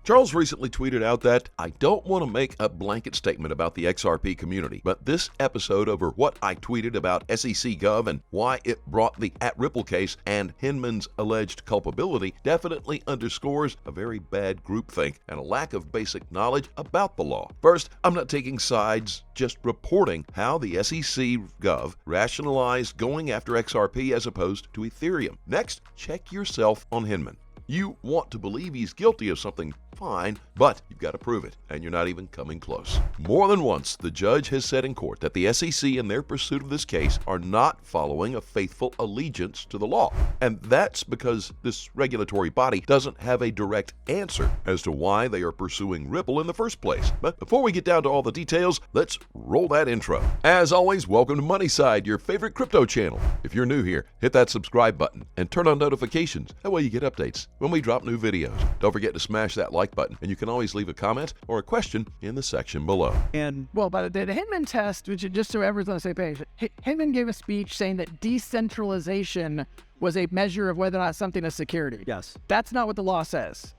Charles recently tweeted out that, "I don't want to make a blanket statement about the XRP community, but this episode over what I tweeted about SEC Gov and why it brought the @Ripple case and Hinman's alleged culpability definitely underscores a very bad groupthink and a lack of basic knowledge about the law. First, I'm not taking sides, just reporting how the SEC Gov rationalized going after XRP as opposed to Ethereum. Next, check yourself on Hinman. You want to believe he's guilty of something, fine, but you've got to prove it, and you're not even coming close." More than once, the judge has said in court that the SEC in their pursuit of this case are not following a faithful allegiance to the law. And that's because this regulatory body doesn't have a direct answer as to why they are pursuing Ripple in the first place. But before we get down to all the details, let's roll that intro. As always, welcome to Moneyside, your favorite crypto channel. If you're new here, hit that subscribe button and turn on notifications. That way you get updates when we drop new videos. Don't forget to smash that like button, and you can always leave a comment or a question in the section below. And well, but the Hinman test, which just so everyone's on the same page, Hinman gave a speech saying that decentralization was a measure of whether or not something is security. Yes. That's not what the law says.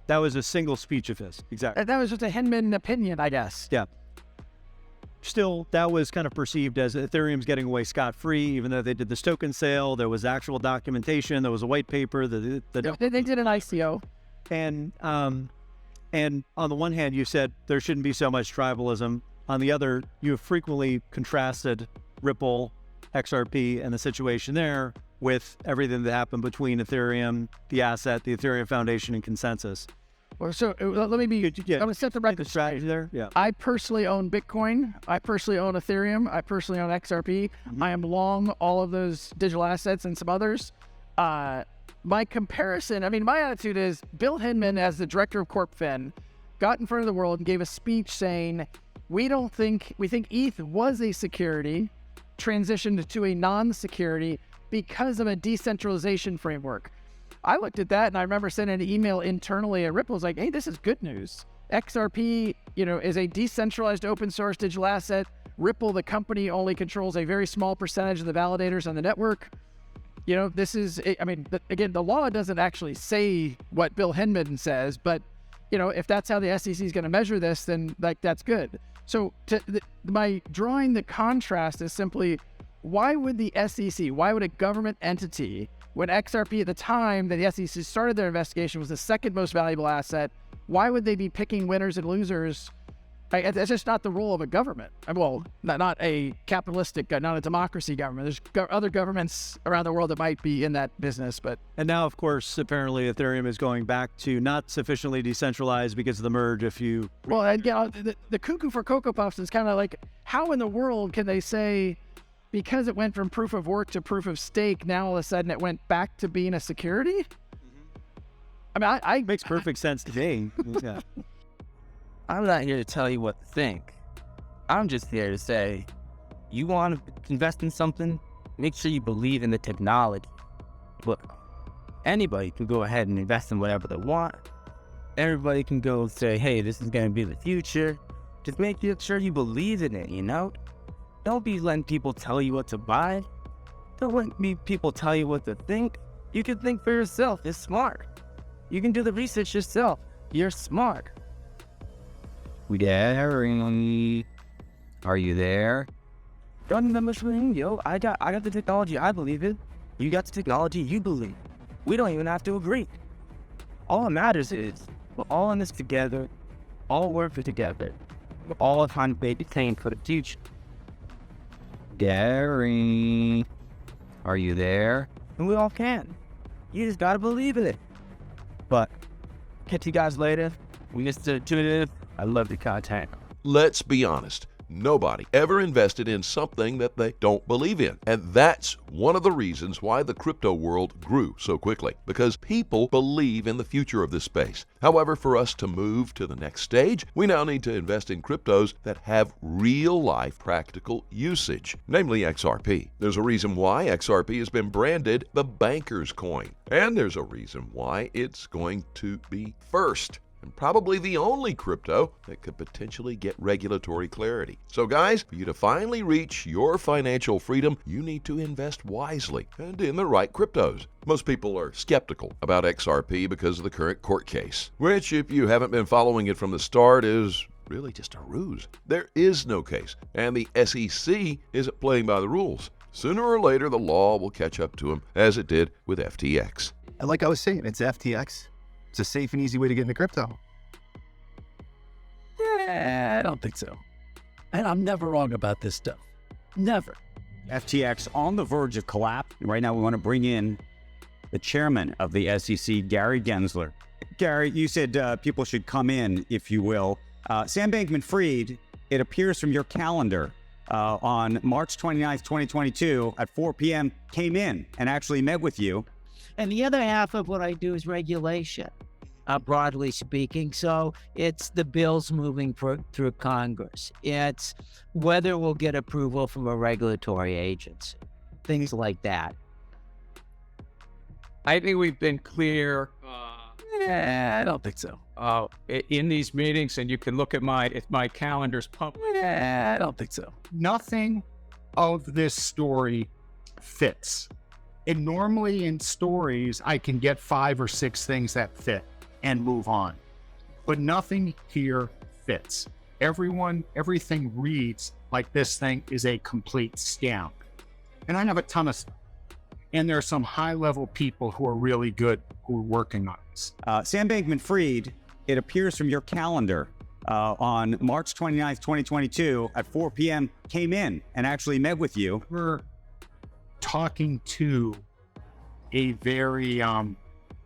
That was a single speech of his. Exactly. That was just a Hinman opinion, I guess. Yeah. Still, that was kind of perceived as Ethereum's getting away scot-free, even though they did this token sale. There was actual documentation. There was a white paper. They did an ICO. And on the one hand, you said there shouldn't be so much tribalism. On the other, you have frequently contrasted Ripple, XRP, and the situation there with everything that happened between Ethereum, the asset, the Ethereum Foundation, and Consensus. Well, so let me be, I'm going to set the record strategy there. Yeah. I personally own Bitcoin. I personally own Ethereum. I personally own XRP. I am long all of those digital assets and some others. My comparison, my attitude is Bill Hinman, as the director of CorpFin, got in front of the world and gave a speech saying, we think ETH was a security, transitioned to a non-security because of a decentralization framework. I looked at that and I remember sending an email internally at Ripple. I was like, hey, this is good news. XRP, is a decentralized open source digital asset. Ripple, the company, only controls a very small percentage of the validators on the network. This is, again, the law doesn't actually say what Bill Hinman says, but, if that's how the SEC is going to measure this, then that's good. So my drawing the contrast is simply, why would the SEC, why would a government entity, when XRP at the time that the SEC started their investigation was the second most valuable asset, why would they be picking winners and losers? It's just not the role of a government. Well, not a capitalistic, not a democracy government. There's other governments around the world that might be in that business, but... And now, of course, apparently Ethereum is going back to not sufficiently decentralized because of the merge. Well, the cuckoo for Cocoa Puffs is kind of like, how in the world can they say, because it went from proof of work to proof of stake, now all of a sudden it went back to being a security? Makes perfect sense to me. Yeah. I'm not here to tell you what to think. I'm just here to say, you want to invest in something, make sure you believe in the technology. But anybody can go ahead and invest in whatever they want. Everybody can go and say, hey, this is going to be the future. Just make sure you believe in it, Don't be letting people tell you what to buy. Don't let people tell you what to think. You can think for yourself. You're smart. You can do the research yourself. You're smart. Are you there? Don't remember swing, yo. I got the technology. I believe it. You got the technology. You believe. We don't even have to agree. All that matters is we're all in this together. All working together. We're all trying to make the same for the future. Gary, are you there? And we all can. You just gotta believe in it. But catch you guys later. We Mr. Intuitive. I love the content. Let's be honest. Nobody ever invested in something that they don't believe in. And that's one of the reasons why the crypto world grew so quickly, because people believe in the future of this space. However, for us to move to the next stage, we now need to invest in cryptos that have real-life practical usage, namely XRP. There's a reason why XRP has been branded the banker's coin, and there's a reason why it's going to be first. and probably the only crypto that could potentially get regulatory clarity. So guys, for you to finally reach your financial freedom, you need to invest wisely and in the right cryptos. Most people are skeptical about XRP because of the current court case, which, if you haven't been following it from the start, is really just a ruse. There is no case, and the SEC isn't playing by the rules. Sooner or later, the law will catch up to them, as it did with FTX. And like I was saying, it's FTX. It's a safe and easy way to get into crypto. I don't think so. And I'm never wrong about this stuff. Never. FTX on the verge of collapse. Right now, we want to bring in the chairman of the SEC, Gary Gensler. Gary, you said people should come in, if you will. Sam Bankman-Fried, it appears from your calendar, on March 29th, 2022 at 4 p.m. came in and actually met with you. And the other half of what I do is regulation, broadly speaking. So it's the bills moving through Congress. It's whether we'll get approval from a regulatory agency, things like that. I think we've been clear I don't think so. in these meetings, and you can look at my calendar's public. I don't think so. Nothing of this story fits. And normally in stories, I can get 5 or 6 things that fit and move on. But nothing here fits. Everything reads like this thing is a complete scam. And I have a ton of stuff. And there are some high-level people who are really good who are working on this. Sam Bankman-Fried, it appears from your calendar, on March 29th, 2022 at 4 p.m. came in and actually met with you. We're talking to a very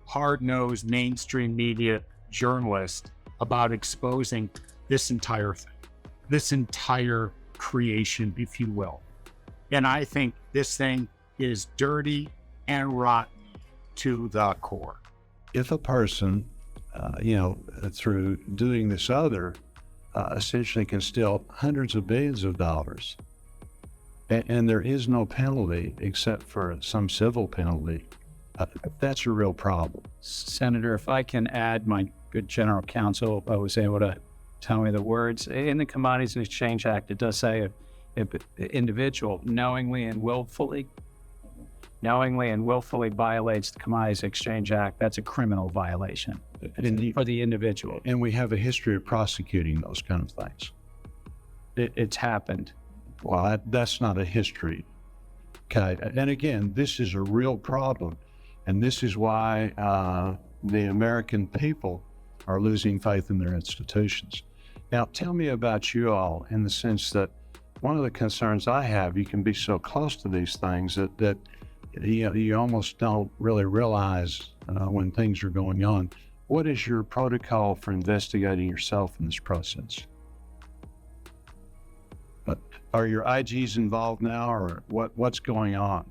hard-nosed mainstream media journalist about exposing this entire thing, this entire creation, if you will. And I think this thing is dirty and rotten to the core. If a person, through doing this other, essentially can steal hundreds of billions of dollars, and there is no penalty except for some civil penalty, that's a real problem. Senator, if I can add, my good general counsel was able to tell me the words. In the Commodities and Exchange Act, it does say if individual knowingly and willfully violates the Commodities Exchange Act, that's a criminal violation for the individual. And we have a history of prosecuting those kind of things. It's happened. Well, that's not a history. Okay. And again, this is a real problem. And this is why the American people are losing faith in their institutions. Now, tell me about you all in the sense that one of the concerns I have, you can be so close to these things that you almost don't really realize when things are going on. What is your protocol for investigating yourself in this process? Are your IGs involved now, or what's going on?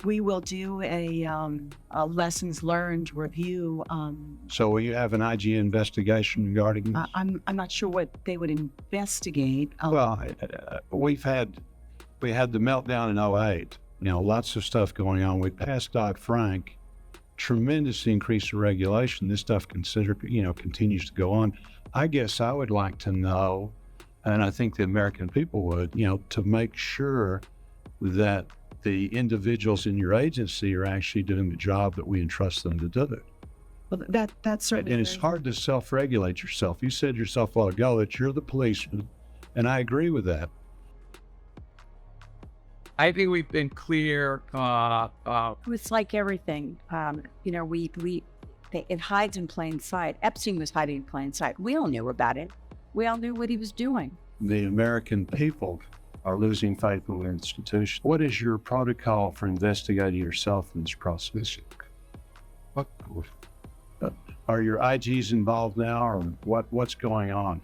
We will do a lessons learned review. So will you have an IG investigation regarding this? I'm not sure what they would investigate. Well, we had the meltdown in 08. Lots of stuff going on. We passed Dodd-Frank, tremendous increase in regulation. This stuff continues to go on. I guess I would like to know, and I think the American people would, to make sure that the individuals in your agency are actually doing the job that we entrust them to do. Well, that's certainly. And it's hard to self-regulate yourself. You said yourself a while ago that you're the policeman, and I agree with that. I think we've been clear. It's like everything. It hides in plain sight. Epstein was hiding in plain sight. We all knew about it. We all knew what he was doing. The American people are losing faith in their institutions. What is your protocol for investigating yourself in this process? Are your IGs involved now, or what's going on?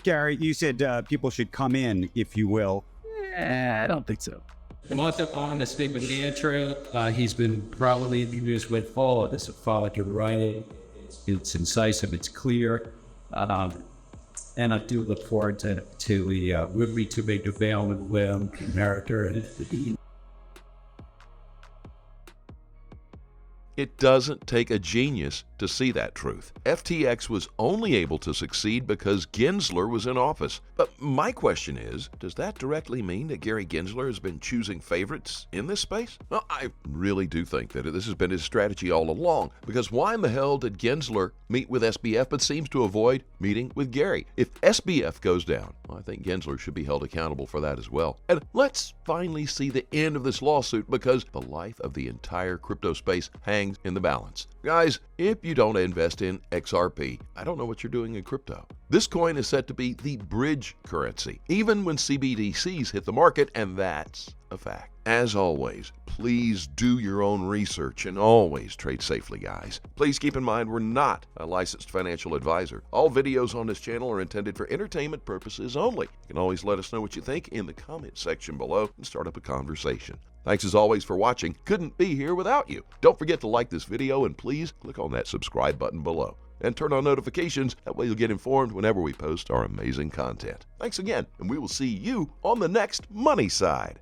Gary, you said people should come in, if you will. I don't think so. I'm also on to speak with Andrew. He's been probably introduced with all of this apology writing. It's incisive, it's clear. And I do look forward to the Woodbury to make available with America. It doesn't take a genius to see that truth. FTX was only able to succeed because Gensler was in office. But my question is, does that directly mean that Gary Gensler has been choosing favorites in this space? Well, I really do think that this has been his strategy all along, because why in the hell did Gensler meet with SBF but seems to avoid meeting with Gary? If SBF goes down, well, I think Gensler should be held accountable for that as well. And let's finally see the end of this lawsuit, because the life of the entire crypto space hangs in the balance. Guys, if you don't invest in XRP, I don't know what you're doing in crypto. This coin is set to be the bridge currency, even when CBDCs hit the market, and that's a fact. As always, please do your own research and always trade safely, guys. Please keep in mind we're not a licensed financial advisor. All videos on this channel are intended for entertainment purposes only. You can always let us know what you think in the comment section below and start up a conversation. Thanks as always for watching. Couldn't be here without you. Don't forget to like this video and please click on that subscribe button below and turn on notifications. That way you'll get informed whenever we post our amazing content. Thanks again, and we will see you on the next Money Side.